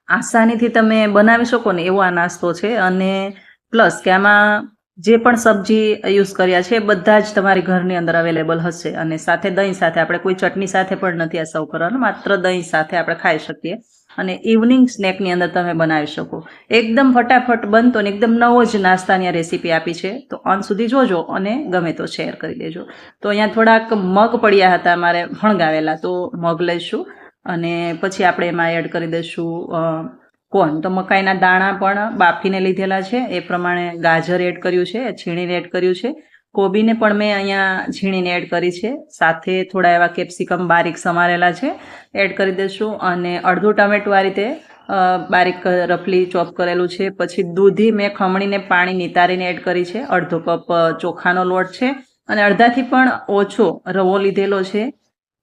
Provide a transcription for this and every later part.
આસાનીથી તમે બનાવી શકો ને એવો આ નાસ્તો છે. અને પ્લસ કે આમાં જે પણ સબ્જી યુઝ કર્યા છે એ બધા જ તમારી ઘરની અંદર અવેલેબલ હશે. અને સાથે દહીં સાથે આપણે કોઈ ચટણી સાથે પણ નથી આ સર્વ કરવાનું, માત્ર દહીં સાથે આપણે ખાઈ શકીએ. અને ઇવનિંગ સ્નેકની અંદર તમે બનાવી શકો. એકદમ ફટાફટ બનતો ને એકદમ નવો જ નાસ્તાની આ રેસીપી આપી છે. તો અંત સુધી જોજો અને ગમે તો શેર કરી દેજો. તો અહીંયા થોડાક મગ પડ્યા હતા મારે ફણગાવેલા, તો મગ લઈશું અને પછી આપણે એમાં એડ કરી દઈશું કોર્ન. તો મકાઈના દાણા પણ બાફીને લીધેલા છે, એ પ્રમાણે ગાજર એડ કર્યું છે, છીણીને એડ કર્યું છે. કોબીને પણ મેં અહીંયા છીણીને એડ કરી છે. સાથે થોડા એવા કેપ્સિકમ બારીક સમારેલા છે એડ કરી દઈશું. અને અડધું ટમેટું આ રીતે બારીક રફલી ચોપ કરેલું છે. પછી દૂધી મેં ખમણીને પાણી નિતારીને એડ કરી છે. અડધો કપ ચોખાનો લોટ છે અને અડધાથી પણ ઓછો રવો લીધેલો છે.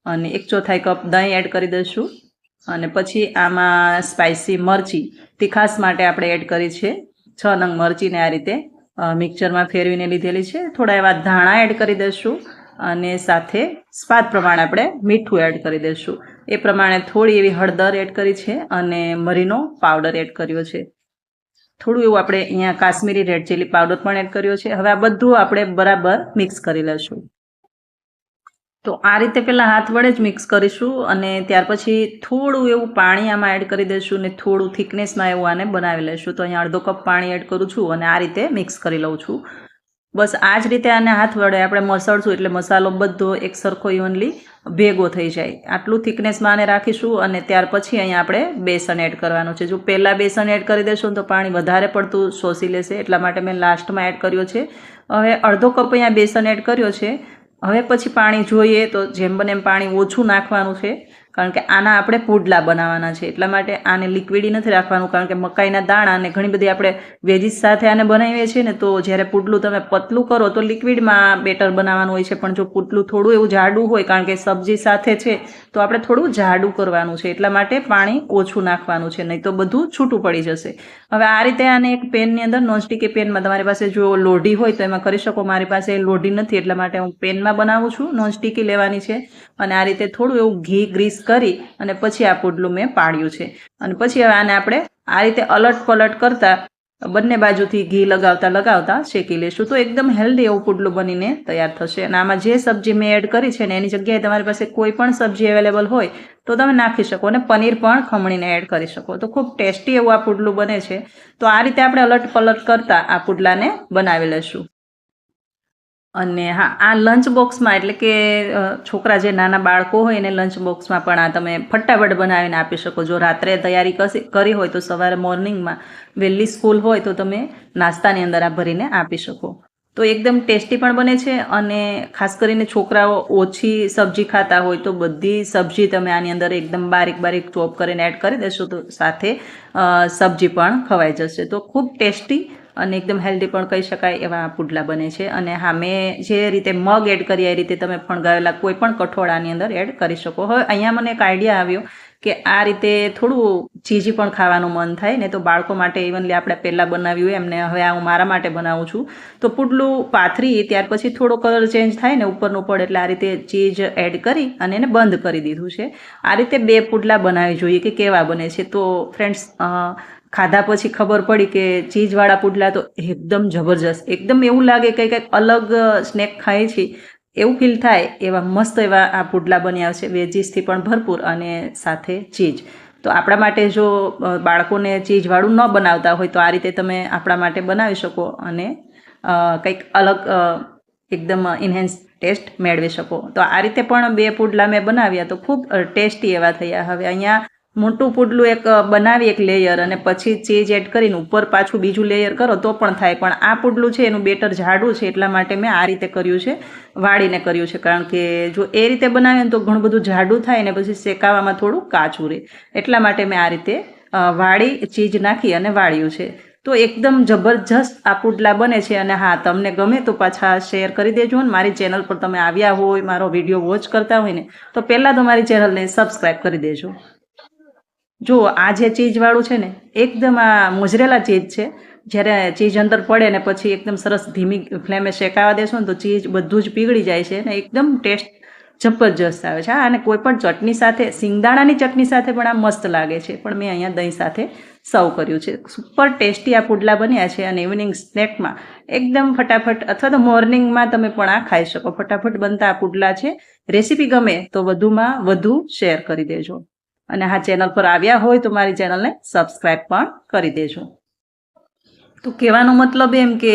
અને 1/4 કપ દહીં એડ કરી દઈશું. અને પછી આમાં સ્પાઇસી મરચી તીખાસ માટે આપણે એડ કરી છે. 6 નંગ મરચીને આ રીતે મિક્સરમાં ફેરવીને લીધેલી છે. થોડા એવા ધાણા એડ કરી દઈશું અને સાથે સ્વાદ પ્રમાણે આપણે મીઠું એડ કરી દઈશું. એ પ્રમાણે થોડી એવી હળદર એડ કરી છે અને મરીનો પાવડર એડ કર્યો છે. થોડું એવું આપણે અહીંયા કાશ્મીરી રેડ ચીલી પાવડર પણ એડ કર્યો છે. હવે આ બધું આપણે બરાબર મિક્સ કરી લઈશું. તો આ રીતે પહેલાં હાથ વડે જ મિક્સ કરીશું અને ત્યાર પછી થોડું એવું પાણી આમાં એડ કરી દઈશું ને થોડું થિકનેસમાં એવું આને બનાવી લઈશું. તો અહીંયા અડધો કપ પાણી એડ કરું છું અને આ રીતે મિક્સ કરી લઉં છું. બસ આ જ રીતે આને હાથ વડે આપણે મસળશું એટલે મસાલો બધો એક સરખો ઇવનલી ભેગો થઈ જાય. આટલું થિકનેસમાં આને રાખીશું અને ત્યાર પછી અહીંયા આપણે બેસન એડ કરવાનું છે. જો પહેલાં બેસન એડ કરી દેશું તો પાણી વધારે પડતું શોષી લેશે, એટલા માટે મેં લાસ્ટમાં એડ કર્યો છે. હવે અડધો કપ અહીંયા બેસન એડ કર્યો છે. હવે પછી પાણી જોઈએ તો જેમ બને એમ પાણી ઓછું નાખવાનું છે, કારણ કે આના આપણે પુડલા બનાવવાના છે. એટલા માટે આને લિક્વિડી નથી રાખવાનું, કારણ કે મકાઈના દાણા અને ઘણી બધી આપણે વેજીસ સાથે આને બનાવીએ છીએ ને, તો જ્યારે પુડલું તમે પતલું કરો તો લિક્વિડમાં બેટર બનાવવાનું હોય છે. પણ જો પુડલું થોડું એવું જાડું હોય, કારણ કે સબ્જી સાથે છે, તો આપણે થોડું જાડું કરવાનું છે. એટલા માટે પાણી ઓછું નાખવાનું છે, નહીં તો બધું છૂટું પડી જશે. હવે આ રીતે આને એક પેનની અંદર, નોનસ્ટિકી પેનમાં, તમારી પાસે જો લોઢી હોય તો એમાં કરી શકો. મારી પાસે લોઢી નથી એટલા માટે હું પેનમાં બનાવું છું. નોનસ્ટિકી લેવાની છે અને આ રીતે થોડું એવું ઘી ગ્રીસ કરી અને પછી આ પુડલું મેં પાડ્યું છે. અને પછી હવે આને આપણે આ રીતે અલટ પલટ કરતા બંને બાજુથી ઘી લગાવતા શેકી લેશું. તો એકદમ હેલ્ધી એવું પુડલું બનીને તૈયાર થશે. અને આમાં જે સબ્જી મેં એડ કરી છે ને એની જગ્યાએ તમારી પાસે કોઈ પણ સબ્જી અવેલેબલ હોય તો તમે નાખી શકો અને પનીર પણ ખમણીને એડ કરી શકો. તો ખૂબ ટેસ્ટી એવું આ પુડલું બને છે. તો આ રીતે આપણે અલટ પલટ કરતા આ પુડલાને બનાવી લઈશું. અને હા, આ લંચ બોક્સમાં, એટલે કે છોકરા જે નાના બાળકો હોય એને લંચ બોક્સમાં પણ આ તમે ફટાફટ બનાવીને આપી શકો. જો રાત્રે તૈયારી કરી હોય તો સવારે મોર્નિંગમાં વહેલી સ્કૂલ હોય તો તમે નાસ્તાની અંદર આ ભરીને આપી શકો. તો એકદમ ટેસ્ટી પણ બને છે. અને ખાસ કરીને છોકરાઓ ઓછી સબ્જી ખાતા હોય તો બધી સબ્જી તમે આની અંદર એકદમ બારીક બારીક ચોપ કરીને એડ કરી દેશો તો સાથે સબ્જી પણ ખવાઈ જશે. તો ખૂબ ટેસ્ટી અને એકદમ હેલ્ધી પણ કહી શકાય એવા પુડલા બને છે. અને હા, મેં જે રીતે મગ એડ કર્યા એ રીતે તમે ફણગાવેલા કોઈ પણ કઠોળાની અંદર એડ કરી શકો. હવે અહીંયા મને એક આઈડિયા આવ્યો કે આ રીતે થોડું ચીઝી પણ ખાવાનું મન થાય ને, તો બાળકો માટે ઇવનલી આપણે પહેલાં બનાવ્યું એમને હવે હું મારા માટે બનાવું છું. તો પુડલું પાથરી ત્યાર પછી થોડો કલર ચેન્જ થાય ને ઉપરનું પડે, એટલે આ રીતે ચીઝ એડ કરી અને એને બંધ કરી દીધું છે. આ રીતે 2 પુડલા બનાવી જોઈએ કે કેવા બને છે. તો ફ્રેન્ડ્સ, ખાધા પછી ખબર પડી કે ચીઝવાળા પુડલા તો એકદમ જબરજસ્ત, એકદમ એવું લાગે કે કંઈક અલગ સ્નેક ખાઈએ છીએ એવું ફીલ થાય એવા મસ્ત એવા આ પુડલા બન્યા છે, વેજીસથી પણ ભરપૂર અને સાથે ચીઝ. તો આપણા માટે જો બાળકોને ચીઝવાળું ન બનાવતા હોય તો આ રીતે તમે આપણા માટે બનાવી શકો અને કંઈક અલગ એકદમ ઇન્હેન્સ ટેસ્ટ મેળવી શકો. તો આ રીતે પણ 2 પુડલા મેં બનાવ્યા તો ખૂબ ટેસ્ટી એવા થયા. હવે અહીંયા મોટું પુડલું એક બનાવી એક લેયર અને પછી ચીઝ એડ કરીને ઉપર પાછું બીજું લેયર કરો તો પણ થાય. પણ આ પુડલું છે એનું બેટર જાડું છે એટલા માટે મેં આ રીતે કર્યું છે, વાળીને કર્યું છે. કારણ કે જો એ રીતે બનાવીએ ને તો ઘણું બધું જાડું થાય ને પછી શેકાવામાં થોડું કાચું રહે. એટલા માટે મેં આ રીતે વાળી ચીઝ નાખી અને વાળ્યું છે. તો એકદમ જબરજસ્ત આ પુડલા બને છે. અને હા, તમને ગમે તો પાછા શેર કરી દેજો. ને મારી ચેનલ પર તમે આવ્યા હોય, મારો વિડીયો વોચ કરતા હોય ને, તો પહેલાં તો મારી ચેનલને સબસ્ક્રાઈબ કરી દેજો. જો આ જે ચીઝવાળું છે ને એકદમ આ મોઝરેલા ચીઝ છે. જ્યારે ચીઝ અંદર પડે ને પછી એકદમ સરસ ધીમી ફ્લેમે શેકાવા દેશો ને તો ચીઝ બધું જ પીગળી જાય છે ને એકદમ ટેસ્ટ જબરજસ્ત આવે છે. અને કોઈ પણ ચટણી સાથે, સિંગદાણાની ચટણી સાથે પણ આ મસ્ત લાગે છે, પણ મેં અહીંયા દહીં સાથે સર્વ કર્યું છે. સુપર ટેસ્ટી આ પુડલા બન્યા છે અને ઇવનિંગ સ્નેકમાં એકદમ ફટાફટ, અથવા તો મોર્નિંગમાં તમે પણ આ ખાઈ શકો. ફટાફટ બનતા આ પુડલા છે. રેસીપી ગમે તો વધુમાં વધુ શેર કરી દેજો, અને આ ચેનલ પર આવ્યા હોય તો મારી ચેનલને સબસ્ક્રાઈબ પણ કરી દેજો. તો કહેવાનો મતલબ એમ કે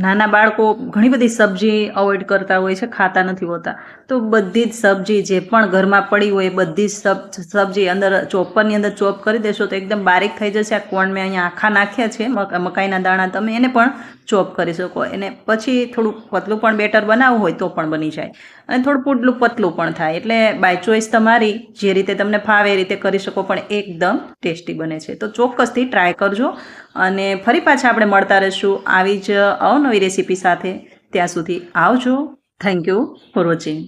નાના બાળકો ઘણી બધી સબ્જી અવોઇડ કરતા હોય છે, ખાતા નથી હોતા. તો બધી જ સબ્જી જે પણ ઘરમાં પડી હોય એ બધી જ સબ્જી અંદર ચોપરની અંદર ચોપ કરી દેશો તો એકદમ બારીક થઈ જશે. આ કોણ મેં અહીંયા આખા નાખ્યા છે, મકાઈના દાણા, તમે એને પણ ચોપ કરી શકો. એને પછી થોડું પતલું પણ બેટર બનાવવું હોય તો પણ બની જાય, અને થોડું પુડલું પતલું પણ થાય. એટલે બાય ચોઈસ તમારી, જે રીતે તમને ફાવે એ રીતે કરી શકો, પણ એકદમ ટેસ્ટી બને છે. તો ચોક્કસથી ટ્રાય કરજો, અને ફરી પાછા આપણે મળતા રહીશું આવી જ અવનવી રેસીપી સાથે. ત્યાં સુધી આવજો. Thank you for watching.